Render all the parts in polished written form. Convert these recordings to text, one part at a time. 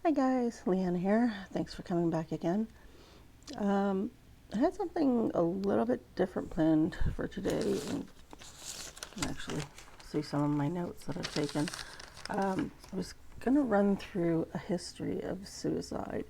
Hi guys, Leanna here. Thanks for coming back again. I had something a little bit different planned for today, and you can actually see some of my notes that I've taken. I was going to run through a history of suicide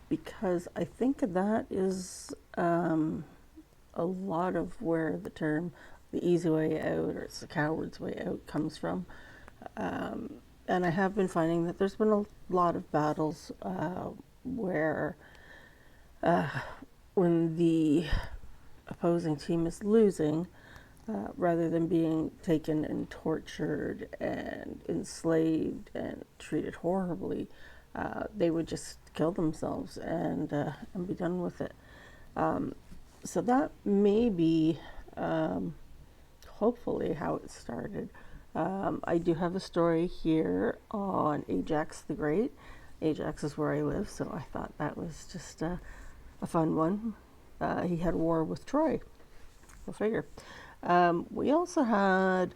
because I think that is a lot of where the term the easy way out or it's the coward's way out comes from. And I have been finding that there's been a lot of battles where when the opposing team is losing, rather than being taken and tortured and enslaved and treated horribly, they would just kill themselves and be done with it. So that may be hopefully how it started. I do have a story here on Ajax the Great. Ajax is where I live, so I thought that was just a fun one. He had a war with Troy. Go figure. We also had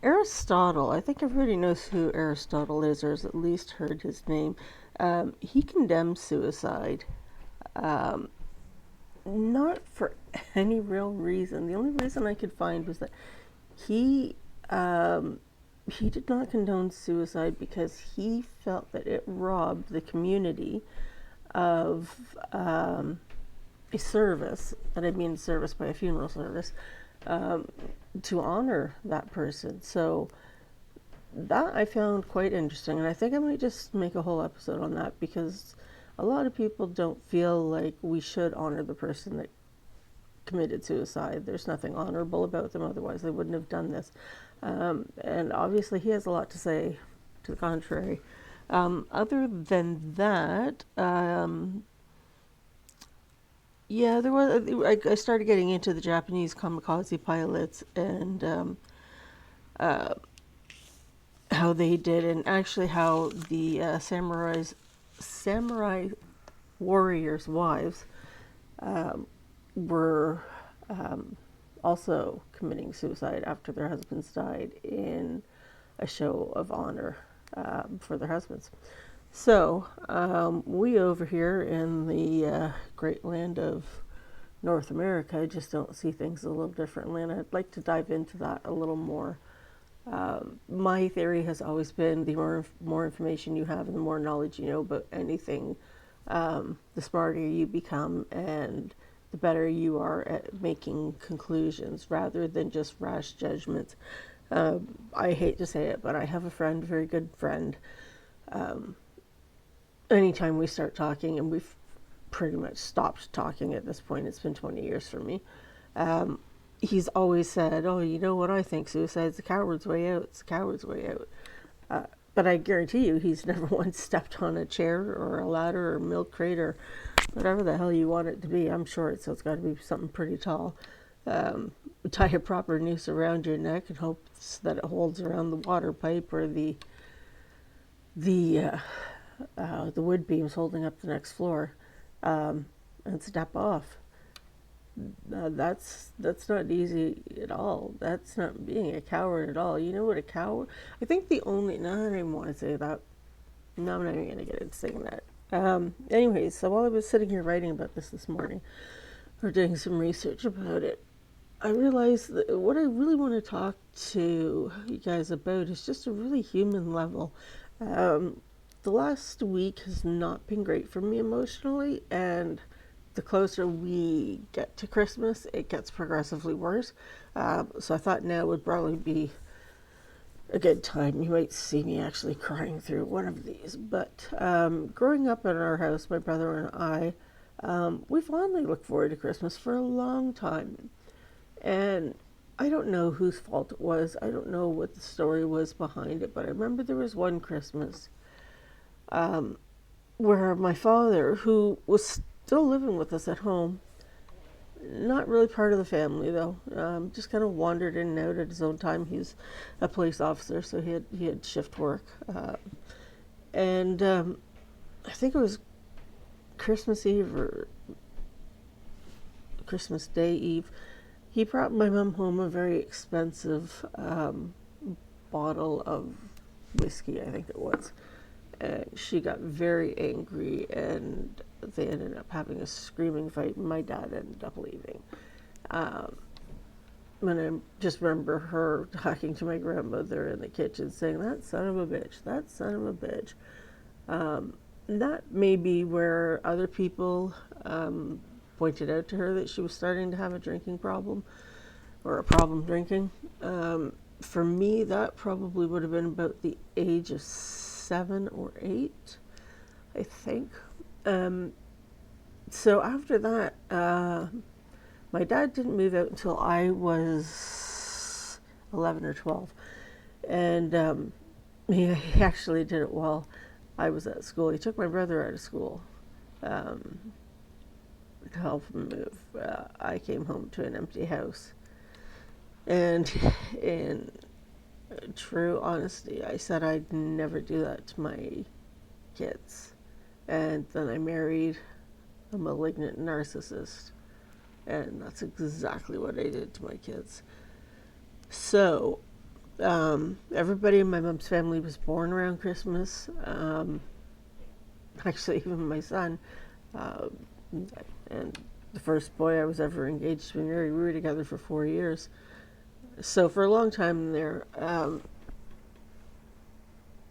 Aristotle. I think everybody knows who Aristotle is, or has at least heard his name. He condemned suicide. Not for any real reason. The only reason I could find was that he did not condone suicide because he felt that it robbed the community of a service, and I mean service by a funeral service, to honor that person. So that I found quite interesting, and I think I might just make a whole episode on that because a lot of people don't feel like we should honor the person that committed suicide. There's nothing honorable about them, otherwise they wouldn't have done this. And obviously he has a lot to say to the contrary. Other than that, yeah, there was. I started getting into the Japanese kamikaze pilots and how they did, and actually how the samurai warriors' wives were also committing suicide after their husbands died in a show of honor for their husbands. So we over here in the great land of North America just don't see things a little differently, and I'd like to dive into that a little more. My theory has always been the more information you have and the more knowledge you know about anything, the smarter you become and the better you are at making conclusions rather than just rash judgments. I hate to say it, but I have a friend, a very good friend. Anytime we start talking, and we've pretty much stopped talking at this point, it's been 20 years for me. He's always said, "Oh, you know what I think? Suicide's the coward's way out. It's the coward's way out." But I guarantee you, he's never once stepped on a chair or a ladder or a milk crate or whatever the hell you want it to be. I'm short, so it's got to be something pretty tall. Tie a proper noose around your neck and hope that it holds around the water pipe or the wood beams holding up the next floor, and step off. That's not easy at all. That's not being a coward at all. You know what a coward? I think the only. No, I don't even want to say that. No, I'm not even going to get into saying that. Anyways, so while I was sitting here writing about this morning, or doing some research about it, I realized that what I really want to talk to you guys about is just a really human level. The last week has not been great for me emotionally, and the closer we get to Christmas, it gets progressively worse. So I thought now would probably be a good time. You might see me actually crying through one of these. But growing up in our house, my brother and I, we fondly looked forward to Christmas for a long time. And I don't know whose fault it was. I don't know what the story was behind it. But I remember there was one Christmas where my father, who was still living with us at home, not really part of the family though, just kind of wandered in and out at his own time. He's a police officer, so he had shift work, and I think it was Christmas Eve or Christmas Day Eve. He brought my mom home a very expensive bottle of whiskey, I think it was. and she got very angry, and they ended up having a screaming fight. My dad ended up leaving. Um, and I just remember her talking to my grandmother in the kitchen, saying, "That son of a bitch, that son of a bitch." That may be where other people pointed out to her that she was starting to have a drinking problem or a problem drinking. For me, that probably would have been about the age of 7 or 8, I think. Um, so after that, my dad didn't move out until I was 11 or 12. And he actually did it while I was at school. He took my brother out of school um, to help him move. I came home to an empty house. And in true honesty, I said I'd never do that to my kids. And then I married a malignant narcissist. And that's exactly what I did to my kids. So, everybody in my mom's family was born around Christmas. Actually, even my son. Um, and the first boy I was ever engaged to marry, we were together for 4 years. So for a long time there,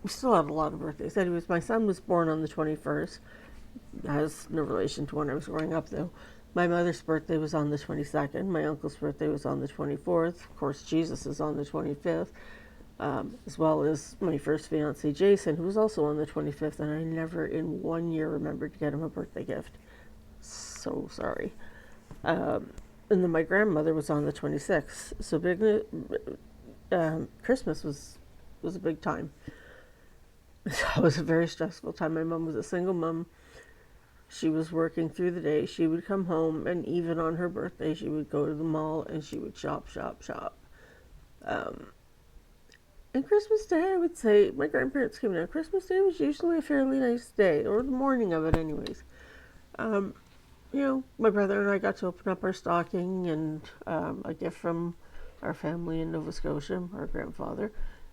we still had a lot of birthdays. Anyways, my son was born on the 21st. Has no relation to when I was growing up, though. My mother's birthday was on the 22nd. My uncle's birthday was on the 24th. Of course, Jesus is on the 25th, as well as my first fiance, Jason, who was also on the 25th, and I never in 1 year remembered to get him a birthday gift. So sorry. And then my grandmother was on the 26th. So Christmas was a big time. So it was a very stressful time. My mom was a single mom. She was working through the day. She would come home, and even on her birthday, she would go to the mall and she would shop, shop, shop. And Christmas Day, I would say, my grandparents came down. Christmas Day was usually a fairly nice day, or the morning of it, anyways. My brother and I got to open up our stocking and a gift from our family in Nova Scotia, our grandfather.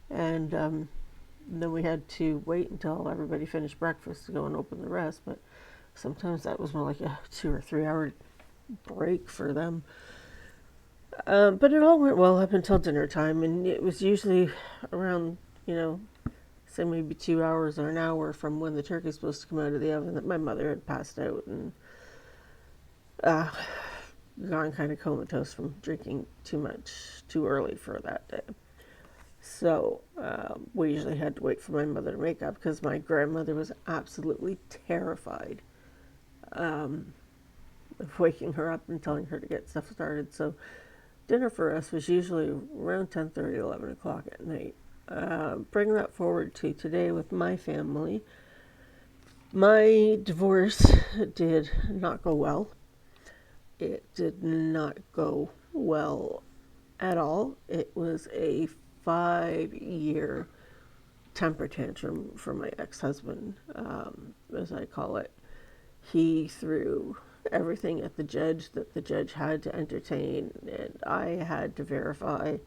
And then we had to wait until everybody finished breakfast to go and open the rest. But sometimes that was more like a 2 or 3 hour break for them. But it all went well up until dinner time, and it was usually around, say maybe 2 hours or an hour from when the turkey's supposed to come out of the oven that my mother had passed out and gone kind of comatose from drinking too much too early for that day. So we usually had to wait for my mother to make up because my grandmother was absolutely terrified of waking her up and telling her to get stuff started. So dinner for us was usually around 10:30, 11 o'clock at night. Bring that forward to today with my family. My divorce did not go well. It did not go well at all. It was a 5-year temper tantrum for my ex-husband, as I call it. He threw everything at the judge that the judge had to entertain, and I had to verify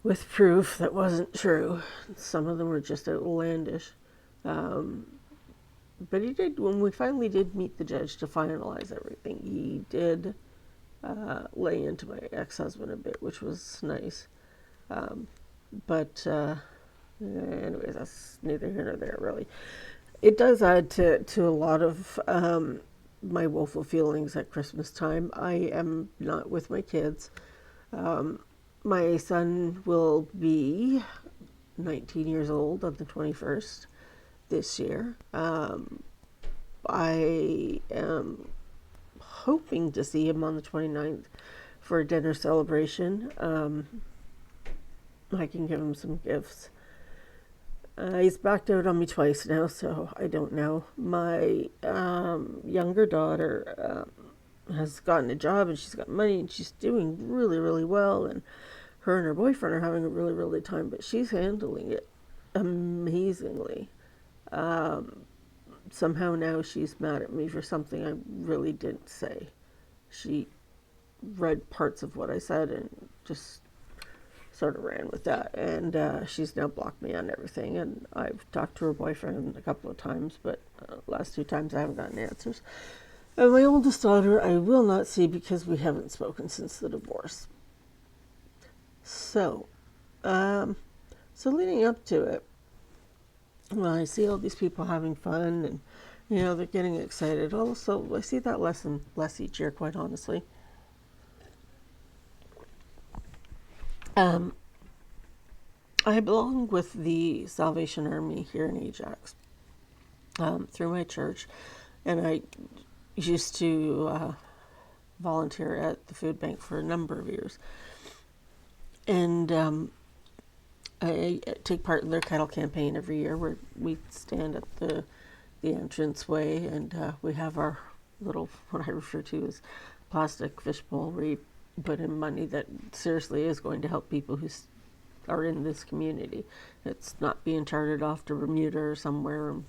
with proof that wasn't true. Some of them were just outlandish. But he did, when we finally did meet the judge to finalize everything, he did lay into my ex-husband a bit, which was nice. But anyways, that's neither here nor there, really. It does add to a lot of my woeful feelings at Christmas time. I am not with my kids. My son will be 19 years old on the 21st this year. I am hoping to see him on the 29th for a dinner celebration. I can give him some gifts. He's backed out on me twice now, so I don't know. My younger daughter has gotten a job and she's got money and she's doing really, really well. And her and her boyfriend are having a really, really time, but she's handling it amazingly. Somehow now she's mad at me for something I really didn't say. She read parts of what I said and just sort of ran with that, and she's now blocked me on everything. And I've talked to her boyfriend a couple of times, but last 2 times I haven't gotten answers. And my oldest daughter I will not see because we haven't spoken since the divorce. So, so leading up to it, well, I see all these people having fun, and they're getting excited. Also, I see that less and less each year, quite honestly. I belong with the Salvation Army here in Ajax through my church, and I used to volunteer at the food bank for a number of years. And I take part in their cattle campaign every year, where we stand at the entranceway, and we have our little, what I refer to as plastic fishbowl, where you put in money that seriously is going to help people who are in this community. It's not being chartered off to Bermuda or somewhere and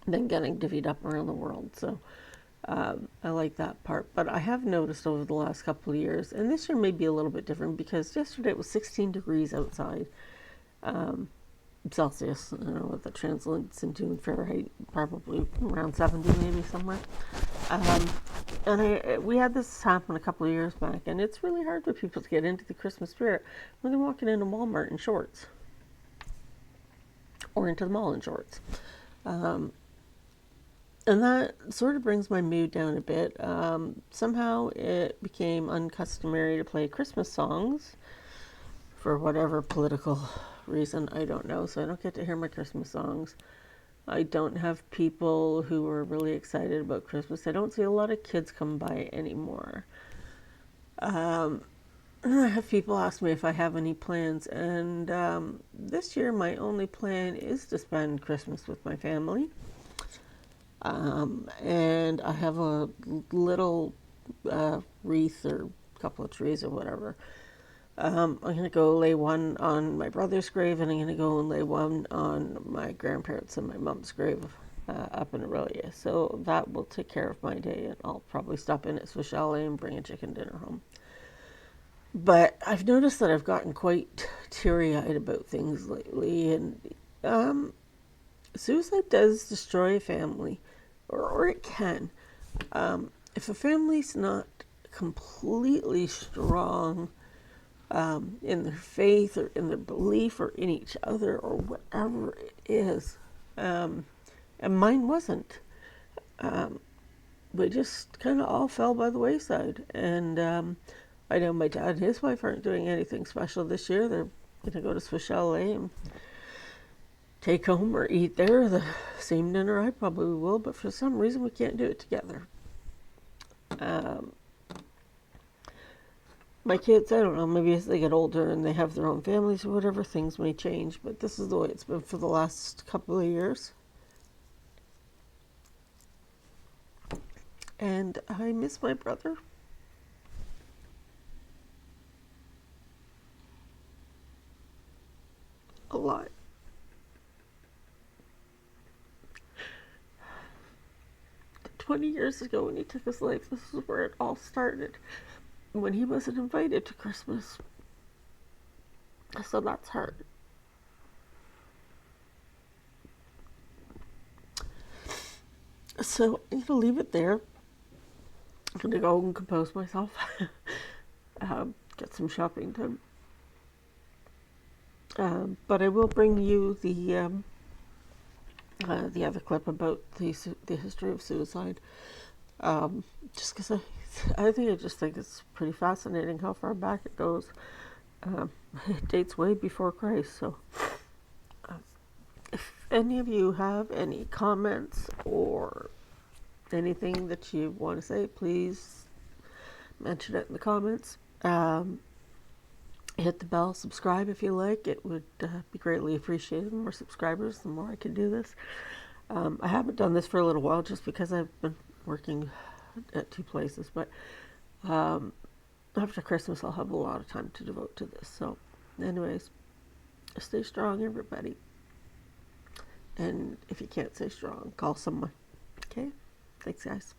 then getting divvied up around the world. So I like that part. But I have noticed over the last couple of years, and this year may be a little bit different because yesterday it was 16 degrees outside, Celsius. I don't know what that translates into in Fahrenheit, probably around 70 maybe somewhere. And we had this happen a couple of years back, and it's really hard for people to get into the Christmas spirit when they're walking into Walmart in shorts or into the mall in shorts. And that sort of brings my mood down a bit. Somehow it became uncustomary to play Christmas songs for whatever political reason, I don't know. So I don't get to hear my Christmas songs. I don't have people who are really excited about Christmas. I don't see a lot of kids come by anymore. I have people ask me if I have any plans, and this year my only plan is to spend Christmas with my family. And I have a little wreath or a couple of trees or whatever. I'm going to go lay one on my brother's grave, and I'm going to go and lay one on my grandparents' and my mom's grave up in Aurelia. So that will take care of my day, and I'll probably stop in at Swiss Chalet and bring a chicken dinner home. But I've noticed that I've gotten quite teary-eyed about things lately, and suicide does destroy a family, or it can. If a family's not completely strong in their faith or in their belief or in each other or whatever it is, and mine wasn't. We just kind of all fell by the wayside. And I know my dad and his wife aren't doing anything special this year. They're going to go to Swiss Chalet and take home or eat there the same dinner I probably will, but for some reason we can't do it together. My kids, I don't know, maybe as they get older and they have their own families or whatever, things may change, but this is the way it's been for the last couple of years. And I miss my brother. A lot. "20 years ago when he took his life, this is where it all started. When he wasn't invited to Christmas. So that's hard. So I'm going to leave it there. I'm going to go and compose myself. Get some shopping done. But I will bring you the other clip about the history of suicide. Just because I just think it's pretty fascinating how far back it goes. It dates way before Christ. So if any of you have any comments or anything that you want to say, please mention it in the comments. Hit the bell, subscribe if you like. It would be greatly appreciated. The more subscribers, the more I can do this. I haven't done this for a little while just because I've been working at 2 places, but after Christmas I'll have a lot of time to devote to this. So anyways, stay strong, everybody. And if you can't stay strong, call someone. Okay? Thanks, guys.